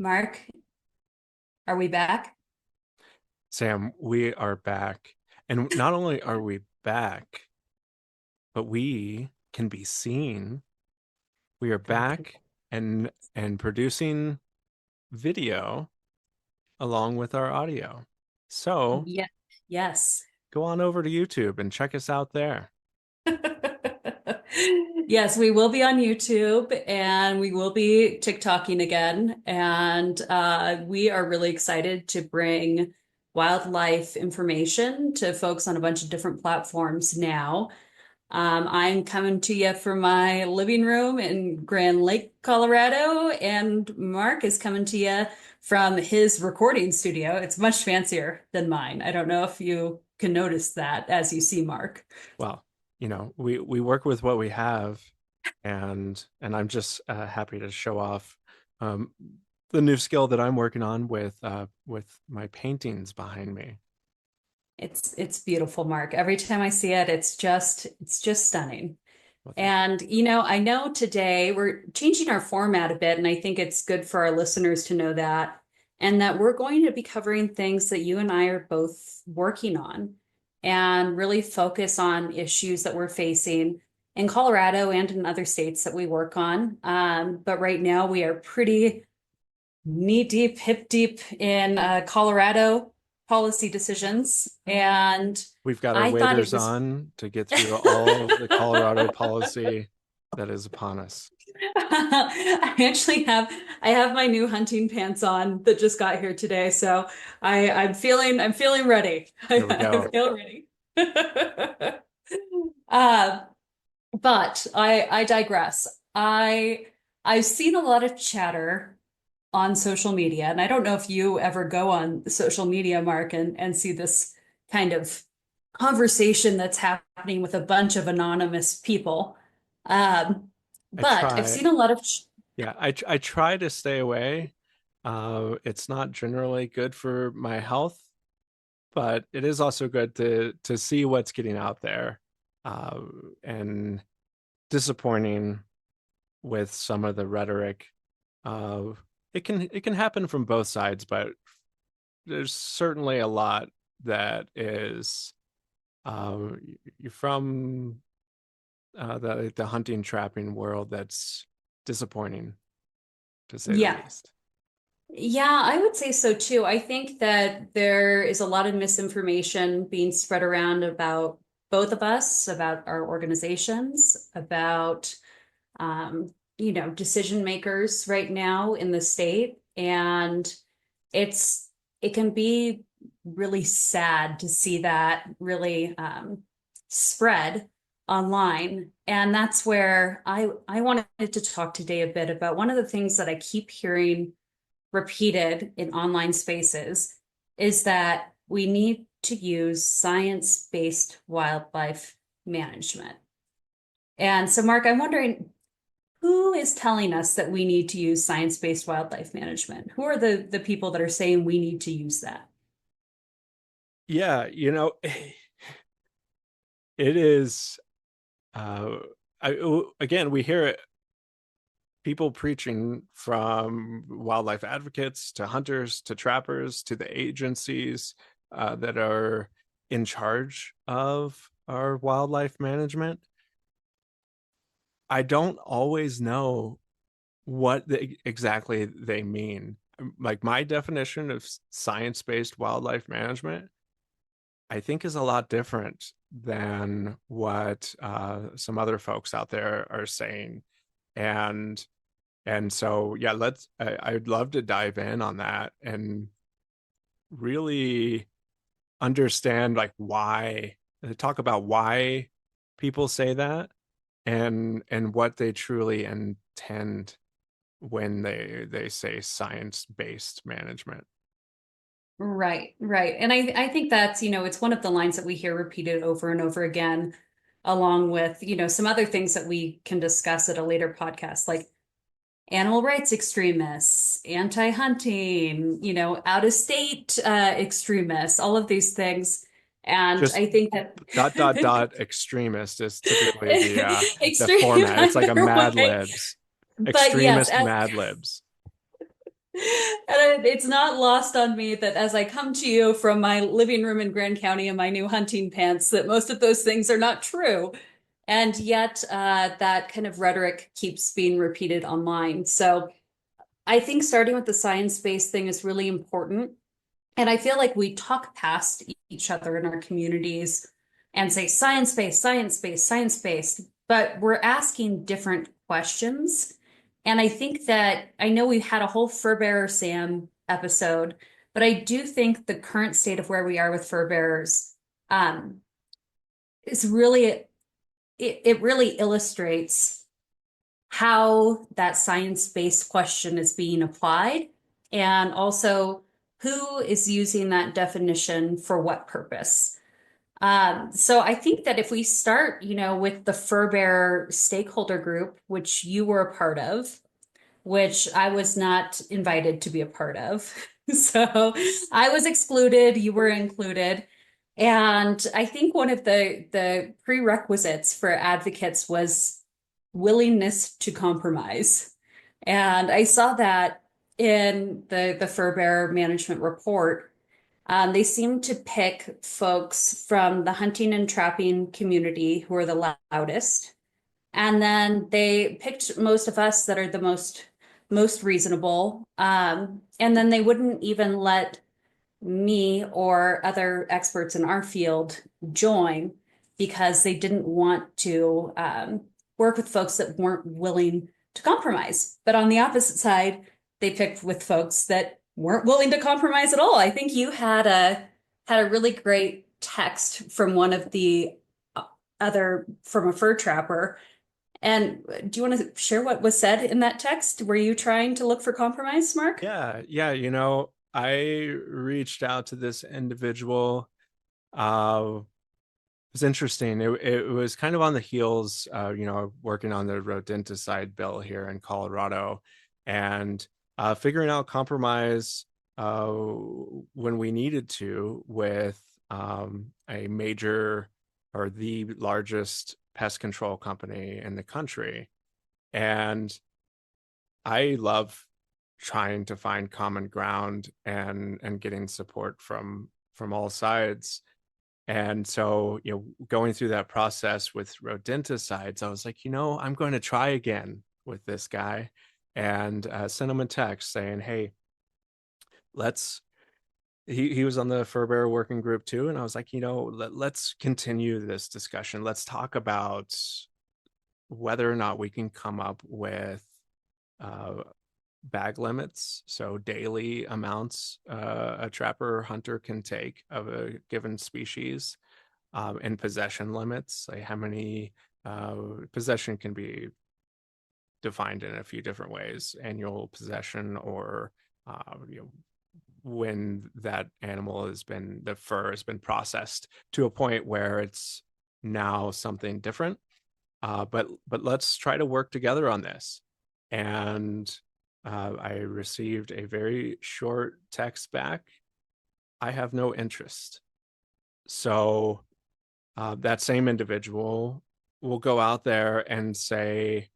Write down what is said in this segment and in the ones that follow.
Mark, are we back? Sam, we are back. And not only are we back, but we can be seen. We are back and producing video along with our audio. So Yeah. Yes. go on over to YouTube and check us out there. Yes, we will be on YouTube and we will be TikToking again. And we are really excited to bring wildlife information to folks on a bunch of different platforms now. I'm coming to you from my living room in Grand Lake, Colorado, and Mark is coming to you from his recording studio. It's much fancier than mine. I don't know if you can notice that as you see Mark. Well, we work with what we have, and I'm just happy to show off um, the new skill that I'm working on with my paintings behind me. It's beautiful, Mark. Every time I see it, it's just stunning. Well, thank you. And I know today we're changing our format a bit, and I think it's good for our listeners to know that, and that we're going to be covering things that you and I are both working on and really focus on issues that we're facing in Colorado and in other states that we work on. But right now we are pretty knee deep, hip deep in Colorado policy decisions. And We've got our I thought it waders was on to get through all of the Colorado policy that is upon us. I have my new hunting pants on that just got here today, so I'm feeling ready. There we I go. feel ready. Uh, but I digress. I've seen a lot of chatter on social media, and I don't know if you ever go on social media, Mark, and see this kind of conversation that's happening with a bunch of anonymous people. Um, I but I've try. seen a lot of Yeah, I try to stay away. It's not generally good for my health, but it is also good to see what's getting out there. Uh, and disappointing with some of the rhetoric. Uh, it can happen from both sides, but there's certainly a lot that is from the hunting trapping world that's disappointing to say the yeah. least. Yeah, I would say so too. I think that there is a lot of misinformation being spread around about both of us, about our organizations, about decision makers right now in the state. And it's it can be really sad to see that really spread online. And that's where I wanted to talk today a bit about one of the things that I keep hearing repeated in online spaces is that we need to use science-based wildlife management. And so, Mark, I'm wondering who is telling us that we need to use science-based wildlife management? Who are the people that are saying we need to use that? Yeah, it is. Uh, again, we hear it, people preaching from wildlife advocates to hunters to trappers to the agencies that are in charge of our wildlife management. I don't always know exactly they mean. Like my definition of science-based wildlife management, I think is a lot different than what some other folks out there are saying. And so yeah, I'd love to dive in on that and really understand like why, talk about why people say that and what they truly intend when they say science-based management. Right, right. And I think that's, it's one of the lines that we hear repeated over and over again, along with, some other things that we can discuss at a later podcast, like animal rights extremists, anti-hunting, out of state extremists, all of these things. And Just I think that dot dot dot extremist is typically the extreme format. It's like a either Mad way. Libs, But yes, extremist Mad Libs. it's not lost on me that as I come to you from my living room in Grand County in my new hunting pants, that most of those things are not true. And yet, that kind of rhetoric keeps being repeated online. So I think starting with the science-based thing is really important. And I feel like we talk past each other in our communities and say science-based, science-based, science-based, but we're asking different questions. And I think that I know we had a whole Fur Bearer Sam episode, but I do think the current state of where we are with fur bearers um, is really it really illustrates how that science-based question is being applied and also who is using that definition for what purpose. So I think that if we start, with the fur bearer stakeholder group, which you were a part of, which I was not invited to be a part of. So I was excluded, you were included. And I think one of the prerequisites for advocates was willingness to compromise. And I saw that in the fur bearer management report. They seem to pick folks from the hunting and trapping community who are the loudest. And then they picked most of us that are the most reasonable. And then they wouldn't even let me or other experts in our field join because they didn't want to work with folks that weren't willing to compromise. But on the opposite side, they picked with folks that weren't willing to compromise at all. I think you had a really great text from one of the other from a fur trapper. And do you want to share what was said in that text? Were you trying to look for compromise, Mark? Yeah, I reached out to this individual. It was interesting. It was kind of on the heels, working on the rodenticide bill here in Colorado, and figuring out compromise when we needed to with a major or the largest pest control company in the country. And I love trying to find common ground and getting support from all sides. And so, going through that process with rodenticides, I was like, I'm going to try again with this guy, and sent him a text saying, hey, let's he was on the fur bearer working group too, and I was like, let's continue this discussion. Let's talk about whether or not we can come up with uh, bag limits, so daily amounts a trapper or hunter can take of a given species, and possession limits, like how many possession can be defined in a few different ways: annual possession, or when that animal the fur has been processed to a point where it's now something different. But let's try to work together on this. And I received a very short text back: I have no interest. So that same individual will go out there and say,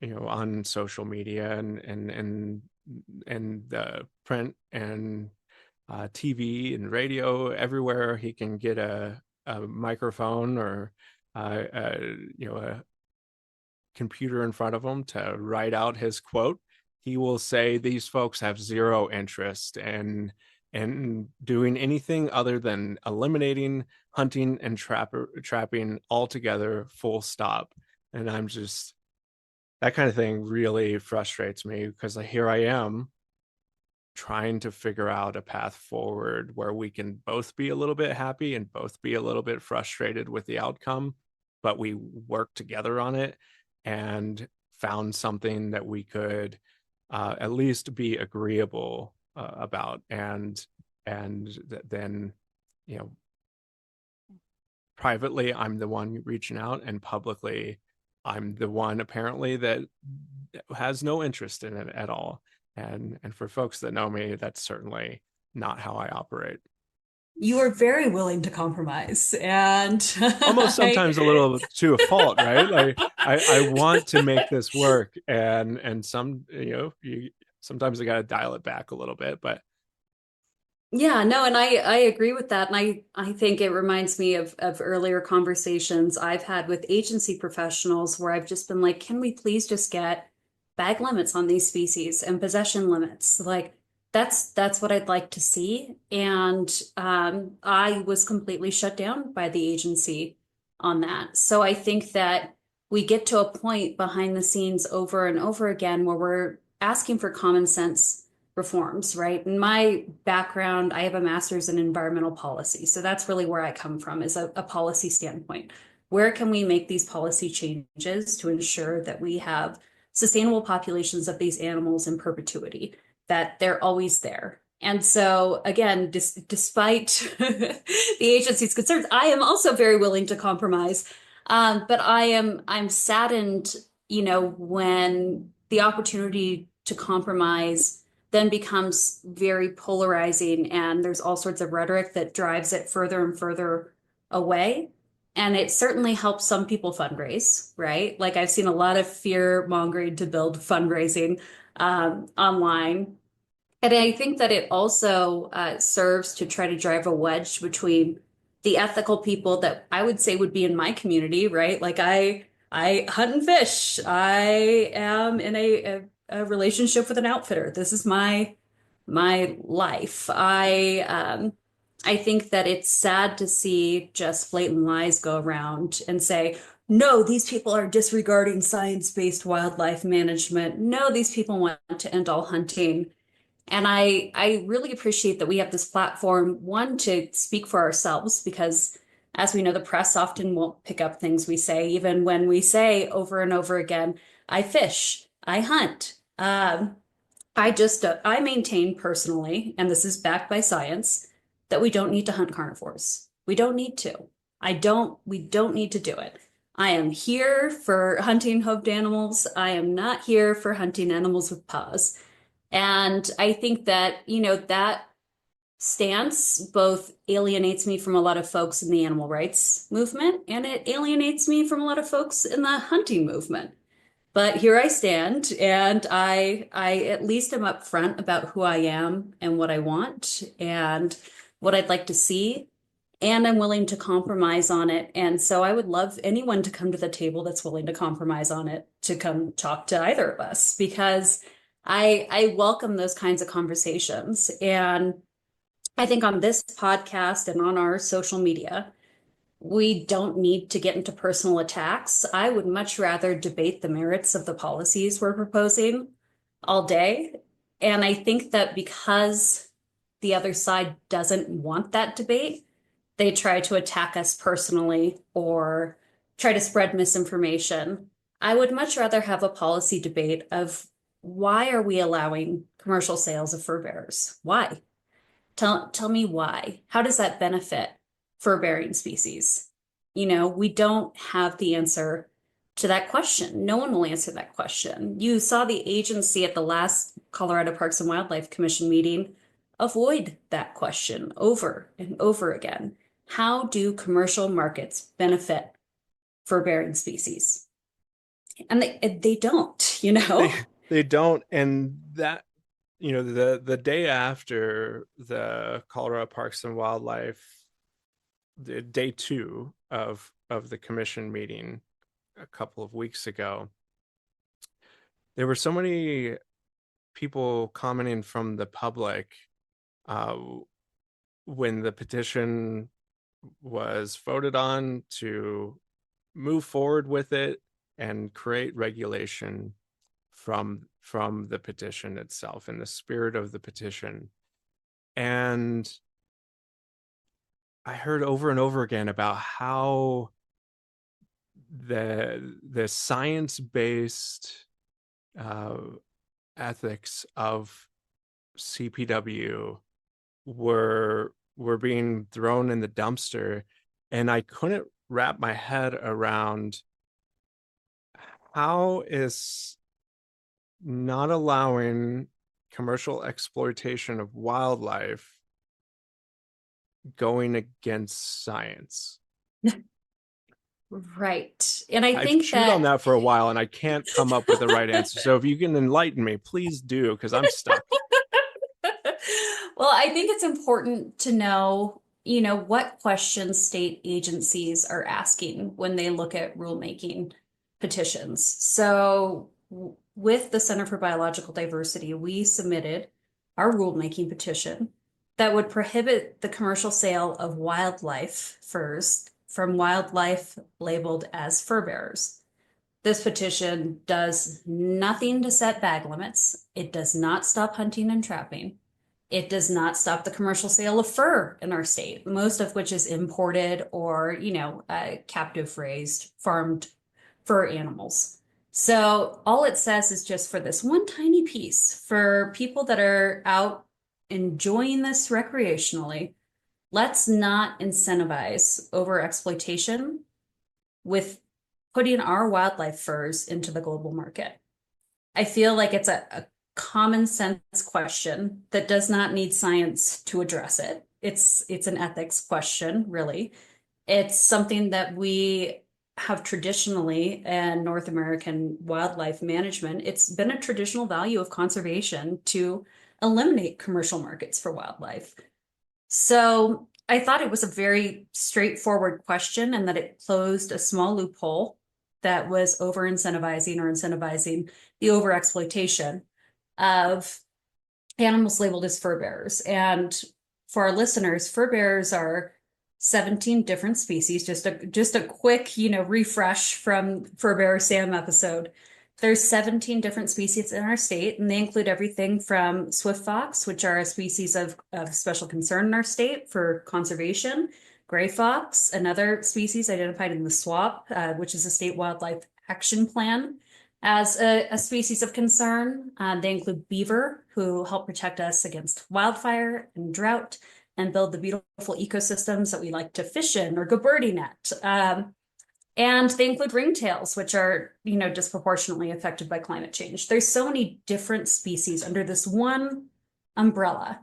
on social media and the print and TV and radio, everywhere he can get a microphone or a computer in front of him to write out his quote, he will say these folks have zero interest in doing anything other than eliminating hunting and trapping altogether, full stop. And I'm just, that kind of thing really frustrates me, because here I am trying to figure out a path forward where we can both be a little bit happy and both be a little bit frustrated with the outcome, but we work together on it and found something that we could at least be agreeable about. And then, privately, I'm the one reaching out, and publicly, I'm the one apparently that has no interest in it at all. And for folks that know me, that's certainly not how I operate. You are very willing to compromise, and Almost sometimes a little to a fault, right? Like I want to make this work, and sometimes I got to dial it back a little bit. But Yeah, no, and I agree with that. And I think it reminds me of earlier conversations I've had with agency professionals where I've just been like, can we please just get bag limits on these species and possession limits? Like that's what I'd like to see. And I was completely shut down by the agency on that. So I think that we get to a point behind the scenes over and over again where we're asking for common sense reforms, right? In my background, I have a master's in environmental policy. So that's really where I come from, is a policy standpoint. Where can we make these policy changes to ensure that we have sustainable populations of these animals in perpetuity, that they're always there? And so, again, despite the agency's concerns, I am also very willing to compromise. But I'm saddened, when the opportunity to compromise then becomes very polarizing, and there's all sorts of rhetoric that drives it further and further away. And it certainly helps some people fundraise, right? Like I've seen a lot of fear mongering to build fundraising online. And I think that it also serves to try to drive a wedge between the ethical people that I would say would be in my community, right? Like I hunt and fish. I am in a relationship with an outfitter. This is my life. I think that it's sad to see just blatant lies go around and say, no, these people are disregarding science-based wildlife management. No, these people want to end all hunting. And I really appreciate that we have this platform, one, to speak for ourselves, because as we know, the press often won't pick up things we say, even when we say over and over again, I fish, I hunt. I maintain personally, and this is backed by science, that we don't need to hunt carnivores. We don't need to. We don't need to do it. I am here for hunting hoofed animals. I am not here for hunting animals with paws. And I think that, that stance both alienates me from a lot of folks in the animal rights movement, and it alienates me from a lot of folks in the hunting movement. But here I stand, and I at least am upfront about who I am and what I want and what I'd like to see. And I'm willing to compromise on it. And so I would love anyone to come to the table that's willing to compromise on it, to come talk to either of us, because I welcome those kinds of conversations. And I think on this podcast and on our social media, we don't need to get into personal attacks. I would much rather debate the merits of the policies we're proposing all day. And I think that because the other side doesn't want that debate, they try to attack us personally or try to spread misinformation. I would much rather have a policy debate of, why are we allowing commercial sales of fur bearers? Why? Tell me why. How does that benefit fur bearing species? We don't have the answer to that question. No one will answer that question. You saw the agency at the last Colorado Parks and Wildlife Commission meeting avoid that question over and over again. How do commercial markets benefit fur bearing species? And they don't, they don't. And that, the day after the Colorado Parks and Wildlife, the day 2 of the commission meeting a couple of weeks ago, there were so many people commenting from the public uh, when the petition was voted on to move forward with it and create regulation from the petition itself, in the spirit of the petition. And I heard over and over again about how the science-based ethics of CPW were being thrown in the dumpster, and I couldn't wrap my head around how is not allowing commercial exploitation of wildlife going against science. Right. And I I've think chewed on that, that for a while and I can't come up with the right answer. So if you can enlighten me, please do, because I'm stuck. well, I think it's important to know, what questions state agencies are asking when they look at rulemaking petitions. So, with the Center for Biological Diversity, we submitted our rulemaking petition that would prohibit the commercial sale of wildlife furs from wildlife labeled as fur bearers. This petition does nothing to set bag limits. It does not stop hunting and trapping. It does not stop the commercial sale of fur in our state, most of which is imported or, captive raised, farmed fur animals. So all it says is just for this one tiny piece, for people that are out enjoying this recreationally, let's not incentivize over exploitation with putting our wildlife furs into the global market. I feel like it's a common sense question that does not need science to address it. It's an ethics question, really. It's something that we have traditionally in North American wildlife management. It's been a traditional value of conservation to eliminate commercial markets for wildlife. So I thought it was a very straightforward question and that it closed a small loophole that was over incentivizing or incentivizing the over exploitation of animals labeled as fur bearers. And for our listeners, fur bearers are 17 different species. Just a quick, refresh from Fur Bearer Sam episode. There's 17 different species in our state, and they include everything from swift fox, which are a species of special concern in our state for conservation, gray fox, another species identified in the SWAP, which is a state wildlife action plan, as a species of concern. They include beaver, who help protect us against wildfire and drought and build the beautiful ecosystems that we like to fish in or go birding at. And they include ringtails, which are, disproportionately affected by climate change. There's so many different species under this one umbrella.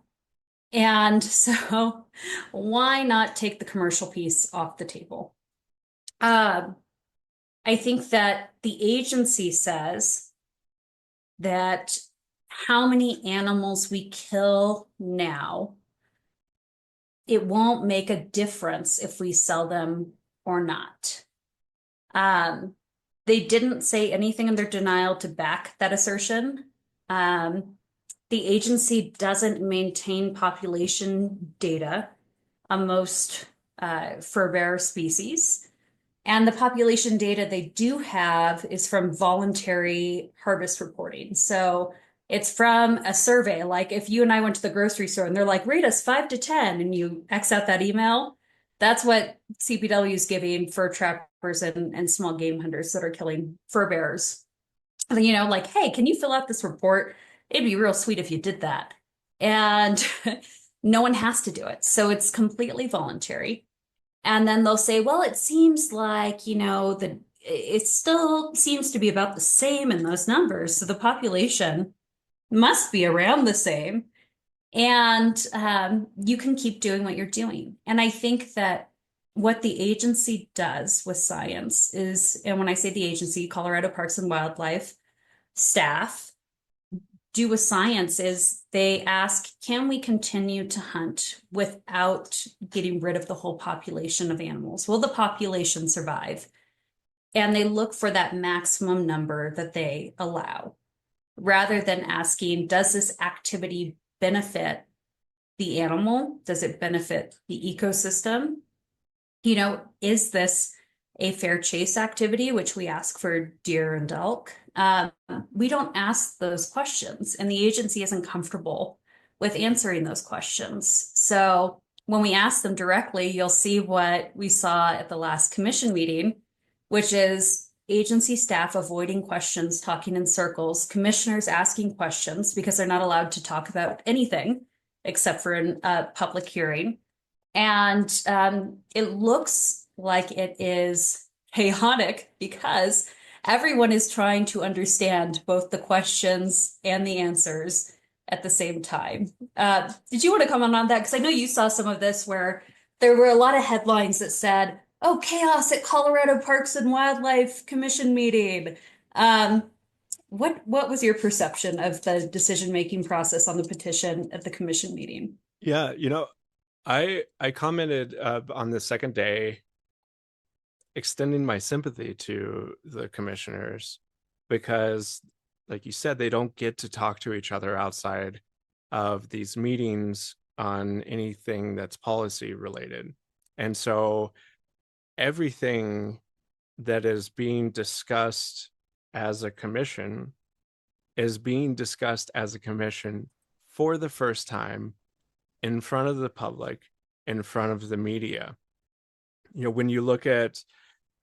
And so why not take the commercial piece off the table? I think that the agency says that how many animals we kill now, it won't make a difference if we sell them or not. They didn't say anything in their denial to back that assertion. The agency doesn't maintain population data on most fur bearer species. And the population data they do have is from voluntary harvest reporting. So it's from a survey. Like if you and I went to the grocery store and they're like, rate us 5 to 10, and you X out that email, that's what CPW is giving for trappers and small game hunters that are killing fur bearers. Like, hey, can you fill out this report? It'd be real sweet if you did that. And no one has to do it. So it's completely voluntary. And then they'll say, well, it seems like, it still seems to be about the same in those numbers. So the population must be around the same. And you can keep doing what you're doing. And I think that what the agency does with science is, and when I say the agency, Colorado Parks and Wildlife staff do with science is they ask, can we continue to hunt without getting rid of the whole population of animals? Will the population survive? And they look for that maximum number that they allow, rather than asking, does this activity benefit the animal? Does it benefit the ecosystem? Is this a fair chase activity, which we ask for deer and elk? We don't ask those questions, and the agency isn't comfortable with answering those questions. So when we ask them directly, you'll see what we saw at the last commission meeting, which is agency staff avoiding questions, talking in circles, commissioners asking questions because they're not allowed to talk about anything except for a public hearing. And it looks like it is chaotic because everyone is trying to understand both the questions and the answers at the same time. Did you want to comment on that? Because I know you saw some of this where there were a lot of headlines that said, Oh, chaos at Colorado Parks and Wildlife Commission meeting. Um, what was your perception of the decision-making process on the petition at the commission meeting? Yeah, I commented on the second day, extending my sympathy to the commissioners because, like you said, they don't get to talk to each other outside of these meetings on anything that's policy related. And so everything that is being discussed as a commission is being discussed as a commission for the first time in front of the public, in front of the media. When you look at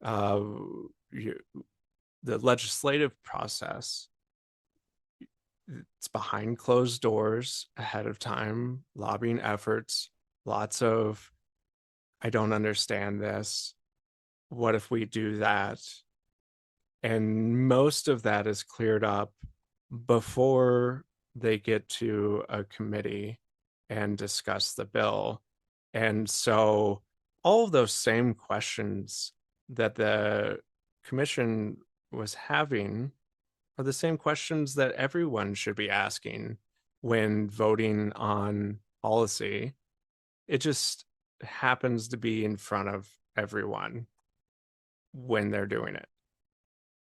uh, the legislative process, it's behind closed doors ahead of time, lobbying efforts, lots of, I don't understand this. What if we do that? And most of that is cleared up before they get to a committee and discuss the bill. And so all of those same questions that the commission was having are the same questions that everyone should be asking when voting on policy. It just happens to be in front of everyone when they're doing it.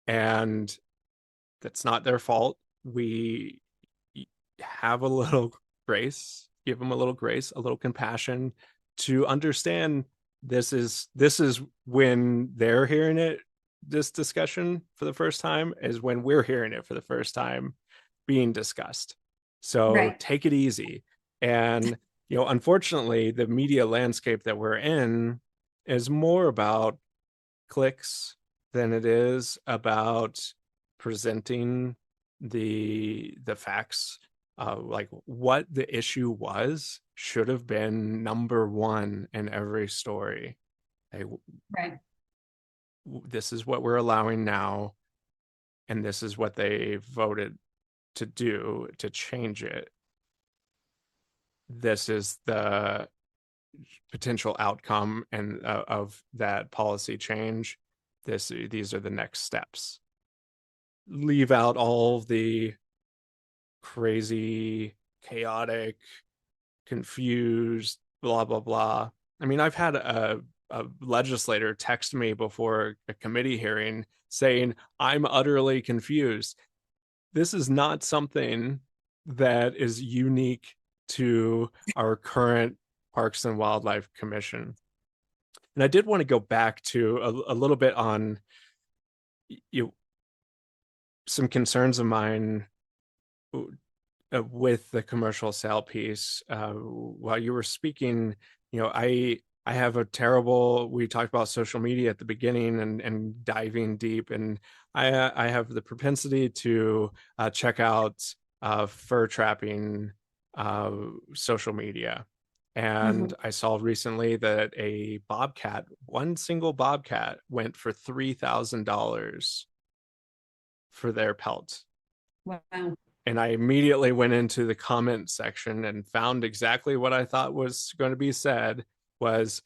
And that's not their fault. We have a little grace, give them a little grace, a little compassion to understand this is when they're hearing it, this discussion for the first time is when we're hearing it for the first time being discussed. So Right. take it easy. And unfortunately, the media landscape that we're in is more about clicks than it is about presenting the facts. Like what the issue was should have been number one in every story. Hey, Right. this is what we're allowing now, and this is what they voted to do to change it. This is the potential outcome and of that policy change. These are the next steps. Leave out all the crazy, chaotic, confused, blah blah blah. I mean, I've had a legislator text me before a committee hearing saying, I'm utterly confused. This is not something that is unique to our current Parks and Wildlife Commission. And I did want to go back to a little bit on you some concerns of mine with the commercial sale piece. While you were speaking, I have a terrible. We talked about social media at the beginning and diving deep, and I have the propensity to check out fur trapping social media. And Mhm. I saw recently that one single bobcat, went for $3,000 for their pelt. Wow. And I immediately went into the comment section and found exactly what I thought was going to be said was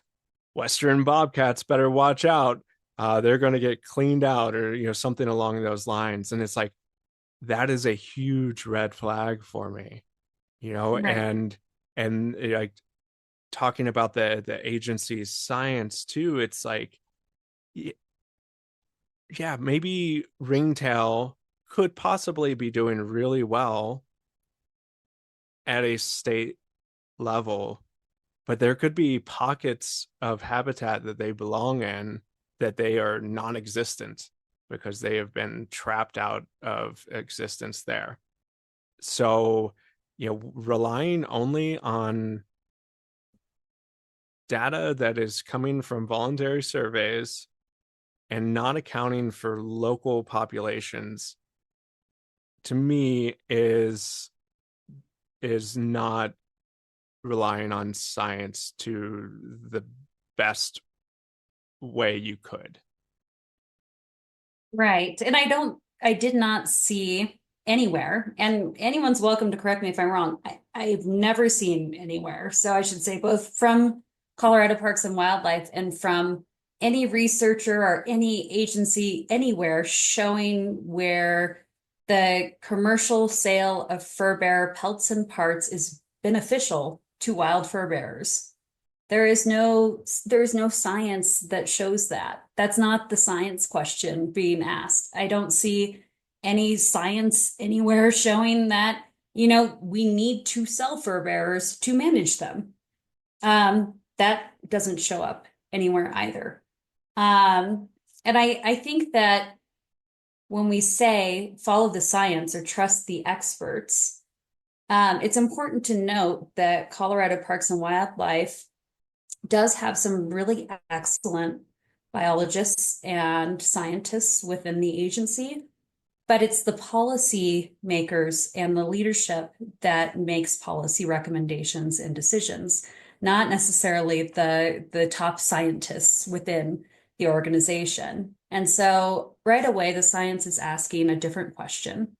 Western bobcats better watch out. They're going to get cleaned out, or something along those lines. And it's like that is a huge red flag for me, Right. and like talking about the agency's science too. It's like, yeah, maybe ringtail could possibly be doing really well at a state level, but there could be pockets of habitat that they belong in that they are non-existent because they have been trapped out of existence there. So, relying only on data that is coming from voluntary surveys and not accounting for local populations, to me, is not relying on science to the best way you could. Right. And I did not see anywhere, and anyone's welcome to correct me if I'm wrong. I've never seen anywhere. So I should say both from Colorado Parks and Wildlife and from any researcher or any agency anywhere showing where the commercial sale of fur bearer pelts and parts is beneficial to wild fur bearers. There is no science that shows that. That's not the science question being asked. I don't see any science anywhere showing that, we need to sell fur bearers to manage them. That doesn't show up anywhere either. And I think that when we say follow the science or trust the experts, it's important to note that Colorado Parks and Wildlife does have some really excellent biologists and scientists within the agency, but it's the policy makers and the leadership that makes policy recommendations and decisions, not necessarily the top scientists within the organization. And so right away, the science is asking a different question.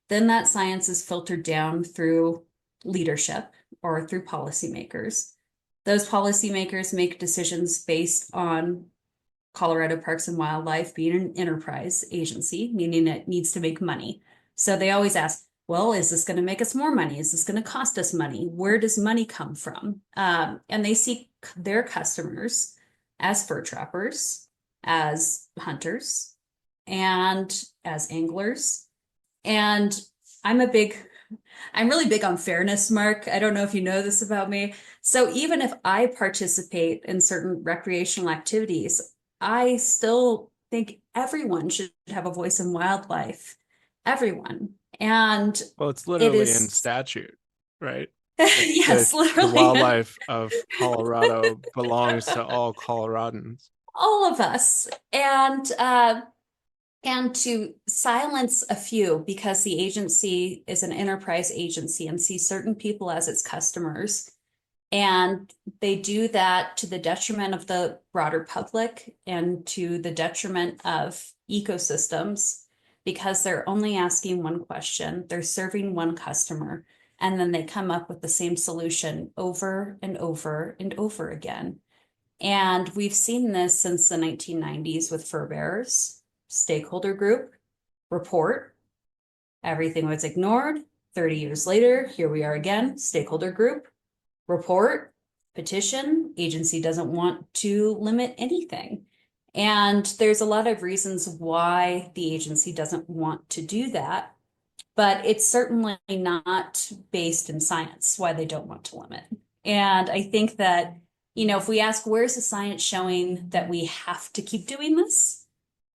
Then that science is filtered down through leadership or through policymakers. Those policymakers make decisions based on Colorado Parks and Wildlife being an enterprise agency, meaning it needs to make money. So they always ask, well, is this going to make us more money? Is this going to cost us money? Where does money come from? And they see their customers as fur trappers, as hunters, and as anglers. And I'm a big I'm really big on fairness, Mark. I don't know if you know this about me. So even if I participate in certain recreational activities, I still think everyone should have a voice in wildlife. Everyone. And Well, it's it literally in is, statute, right? yes, The literally wildlife of Colorado belongs to all Coloradans. all of us. And to silence a few because the agency is an enterprise agency and sees certain people as its customers. And they do that to the detriment of the broader public and to the detriment of ecosystems because they're only asking one question, they're serving one customer, and then they come up with the same solution over and over and over again. And we've seen this since the 1990s with fur bearers, stakeholder group, report, everything was ignored. 30 years later, here we are again, stakeholder group, report, petition, agency doesn't want to limit anything. And there's a lot of reasons why the agency doesn't want to do that, but it's certainly not based in science why they don't want to limit. And I think that, if we ask where's the science showing that we have to keep doing this,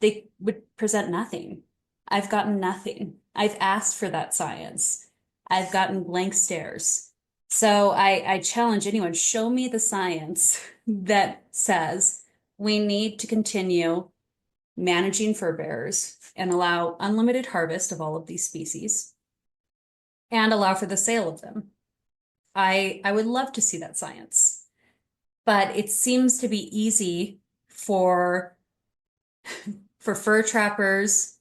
they would present nothing. I've gotten nothing. I've asked for that science. I've gotten blank stares. So I challenge anyone, show me the science that says we need to continue managing fur bearers and allow unlimited harvest of all of these species and allow for the sale of them. I would love to see that science, but it seems to be easy for fur trappers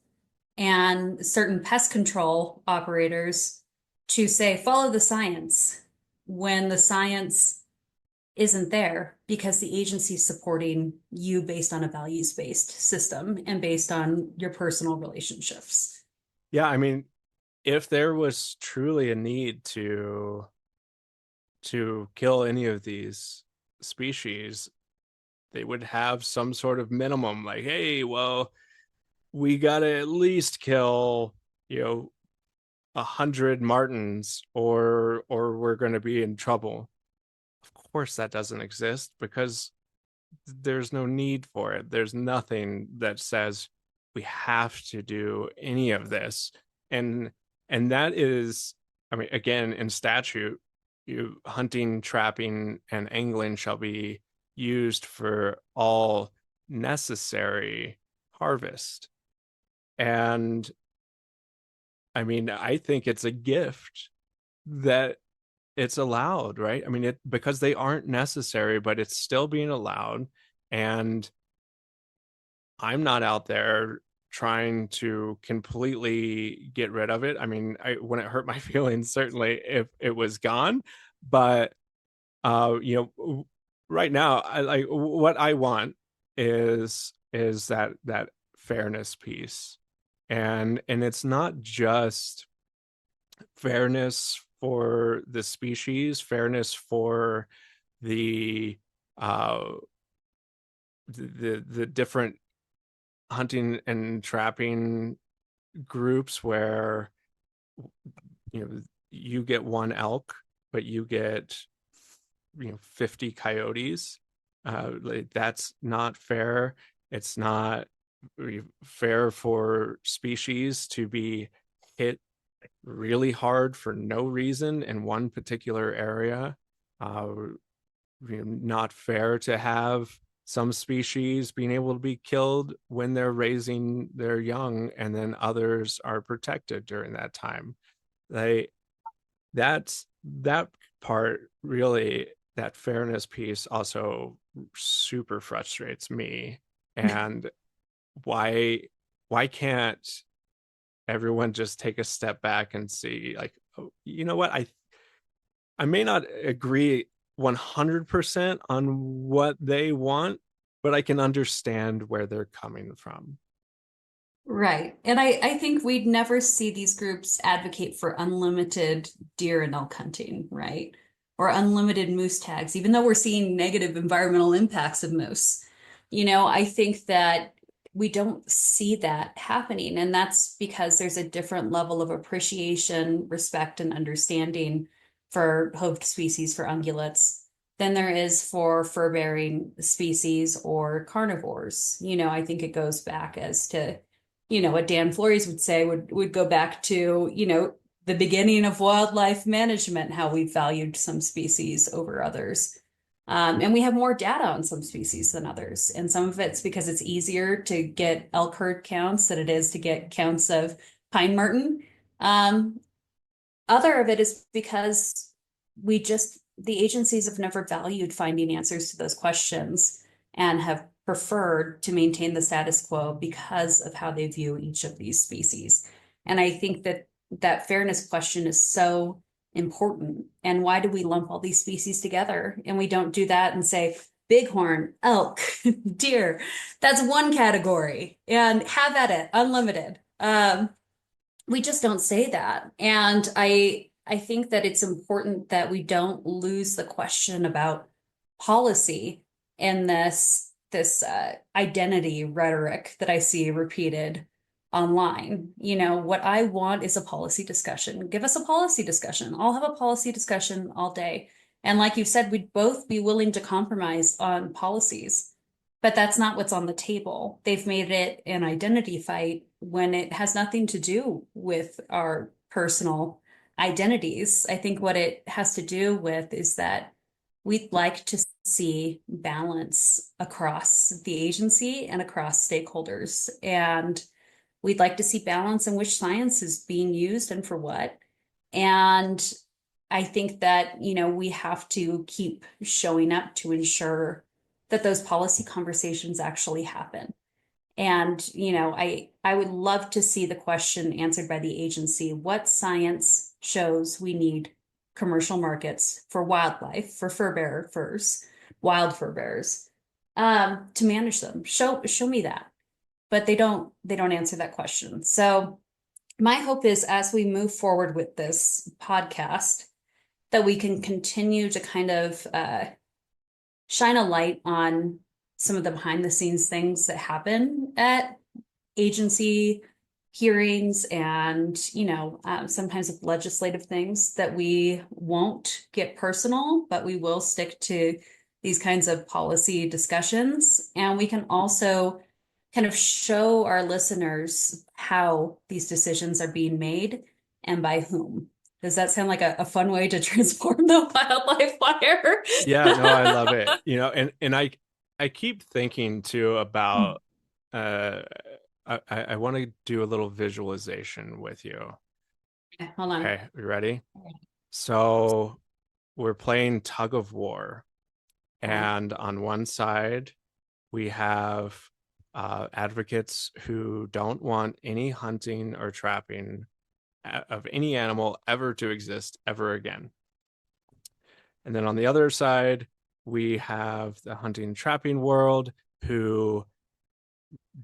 and certain pest control operators to say follow the science when the science isn't there because the agency's supporting you based on a values-based system and based on your personal relationships. Yeah, I mean, if there was truly a need to kill any of these species, they would have some sort of minimum, like, hey, well, we gotta at least kill, 100 martens, or we're going to be in trouble. Of course, that doesn't exist because there's no need for it. There's nothing that says we have to do any of this, and that is, I mean, again, in statute, hunting, trapping, and angling shall be used for all necessary harvest. And I mean, I think it's a gift that it's allowed, right? I mean, because they aren't necessary, but it's still being allowed. And I'm not out there trying to completely get rid of it. I mean, I wouldn't hurt my feelings certainly if it was gone, but right now, I like what I want is that fairness piece. And it's not just fairness for the species, fairness for the uh the different hunting and trapping groups where you get one elk, but you get 50 coyotes. Like, that's not fair. It's not fair for species to be hit really hard for no reason in one particular area. Uh, Not fair to have some species being able to be killed when they're raising their young, and then others are protected during that time. They that part really, that fairness piece also super frustrates me. And why can't everyone just take a step back and see, like, oh, you know what, I may not agree 100% on what they want, but I can understand where they're coming from. Right. And I think we'd never see these groups advocate for unlimited deer and elk hunting, right? Or unlimited moose tags, even though we're seeing negative environmental impacts of moose. I think that we don't see that happening. And that's because there's a different level of appreciation, respect, and understanding for hoofed species, for ungulates, than there is for fur-bearing species or carnivores. I think it goes back as to what Dan Flores would say would go back to, the beginning of wildlife management, how we valued some species over others. And we have more data on some species than others. And some of it's because it's easier to get elk herd counts than it is to get counts of pine marten. Um, Other of it is because the agencies have never valued finding answers to those questions and have preferred to maintain the status quo because of how they view each of these species. And I think that fairness question is so important. And why do we lump all these species together? And we don't do that and say, bighorn, elk, deer, that's one category and have at it, unlimited. We just don't say that. And I think that it's important that we don't lose the question about policy in this identity rhetoric that I see repeated online. What I want is a policy discussion. Give us a policy discussion. I'll have a policy discussion all day. And like you said, we'd both be willing to compromise on policies. But that's not what's on the table. They've made it an identity fight when it has nothing to do with our personal identities. I think what it has to do with is that we'd like to see balance across the agency and across stakeholders. And we'd like to see balance in which science is being used and for what. And I think that, we have to keep showing up to ensure that those policy conversations actually happen. And, I would love to see the question answered by the agency. What science shows we need commercial markets for wildlife, for fur bearer furs, wild fur bearers, to manage them? Show me that. But they don't answer that question. So my hope is as we move forward with this podcast, that we can continue to kind of shine a light on some of the behind the scenes things that happen at agency hearings and sometimes with legislative things, that we won't get personal, but we will stick to these kinds of policy discussions. And we can also kind of show our listeners how these decisions are being made and by whom. Does that sound like a fun way to transform the wildlife fire? Yeah, no, I love it. And I keep thinking too about uh I want to do a little visualization with you. Okay, hold on. Okay, you ready? So we're playing tug of war, Okay. and on one side we have advocates who don't want any hunting or trapping of any animal ever to exist ever again. And then on the other side, we have the hunting and trapping world who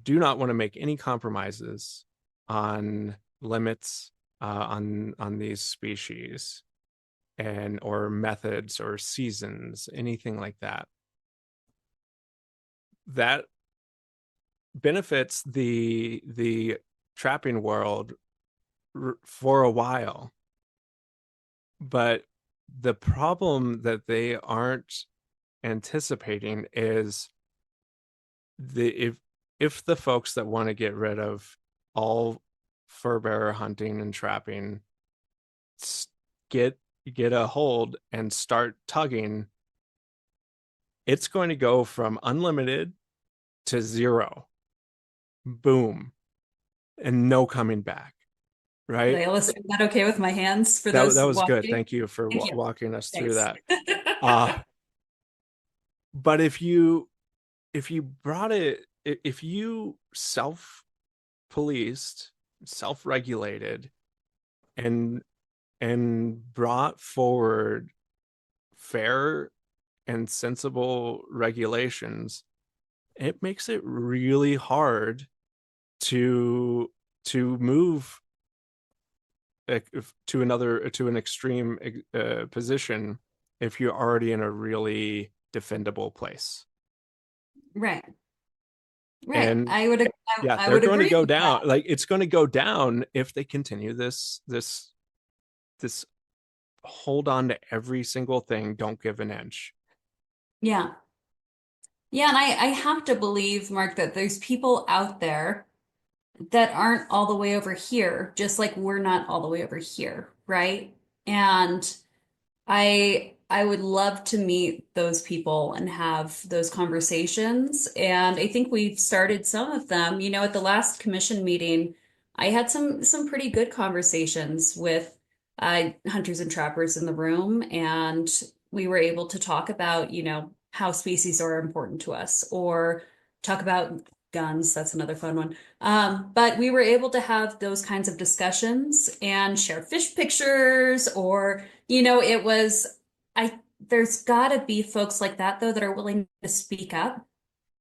do not want to make any compromises on limits on these species and or methods or seasons, anything like that. That benefits the trapping world for a while, but the problem that they aren't anticipating is if the folks that want to get rid of all fur bearer hunting and trapping get a hold and start tugging, it's going to go from unlimited to zero. Boom. And no coming back. Right? Did I illustrate that okay with my hands for that, those that was watching? good. Thank you for Thank you. walking us Thanks. through that. But if you brought it, if you self-policed, self-regulated, and brought forward fair and sensible regulations, it makes it really hard to move to an extreme position if you're already in a really defendable place. Right. And I would they're would going to agree go with down. that. Like, it's going to go down if they continue this hold on to every single thing, don't give an inch. Yeah. Yeah, and I have to believe, Mark, that there's people out there that aren't all the way over here, just like we're not all the way over here, right? And I would love to meet those people and have those conversations. And I think we've started some of them. You know, at the last commission meeting, I had some pretty good conversations with hunters and trappers in the room, and we were able to talk about, you know, how species are important to us, or talk about guns. That's another fun one. But we were able to have those kinds of discussions and share fish pictures, or, you know, it was, there's gotta be folks like that though that are willing to speak up.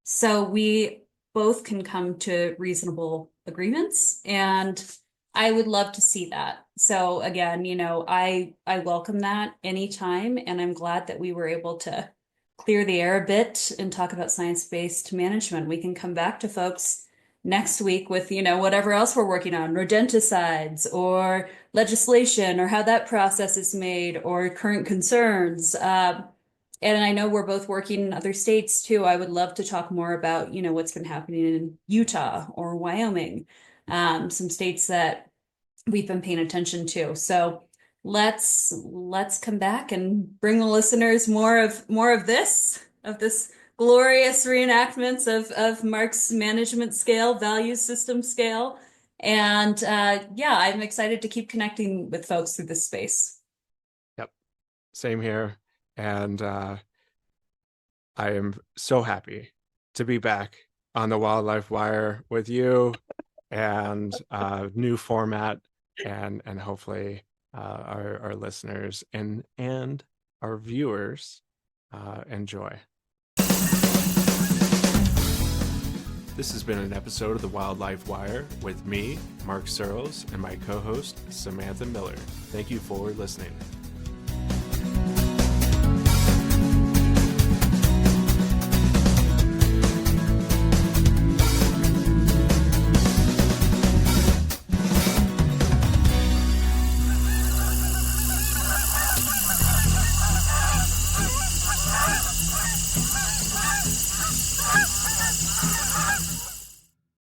So we both can come to reasonable agreements, and I would love to see that. So again, you know, I welcome that anytime, and I'm glad that we were able to clear the air a bit and talk about science-based management. We can come back to folks next week with, you know, whatever else we're working on, rodenticides or legislation, or how that process is made, or current concerns. And I know we're both working in other states too. I would love to talk more about, you know, what's been happening in Utah or Wyoming, some states that we've been paying attention to. So let's come back and bring the listeners more of this glorious reenactments of Mark's management scale, value system scale. And yeah, I'm excited to keep connecting with folks through this space. Yep. Same here. And I am so happy to be back on the Wildlife Wire with you, and new format, and hopefully our listeners and our viewers enjoy. This has been an episode of the Wildlife Wire with me, Mark Searles, and my co-host, Samantha Miller. Thank you for listening.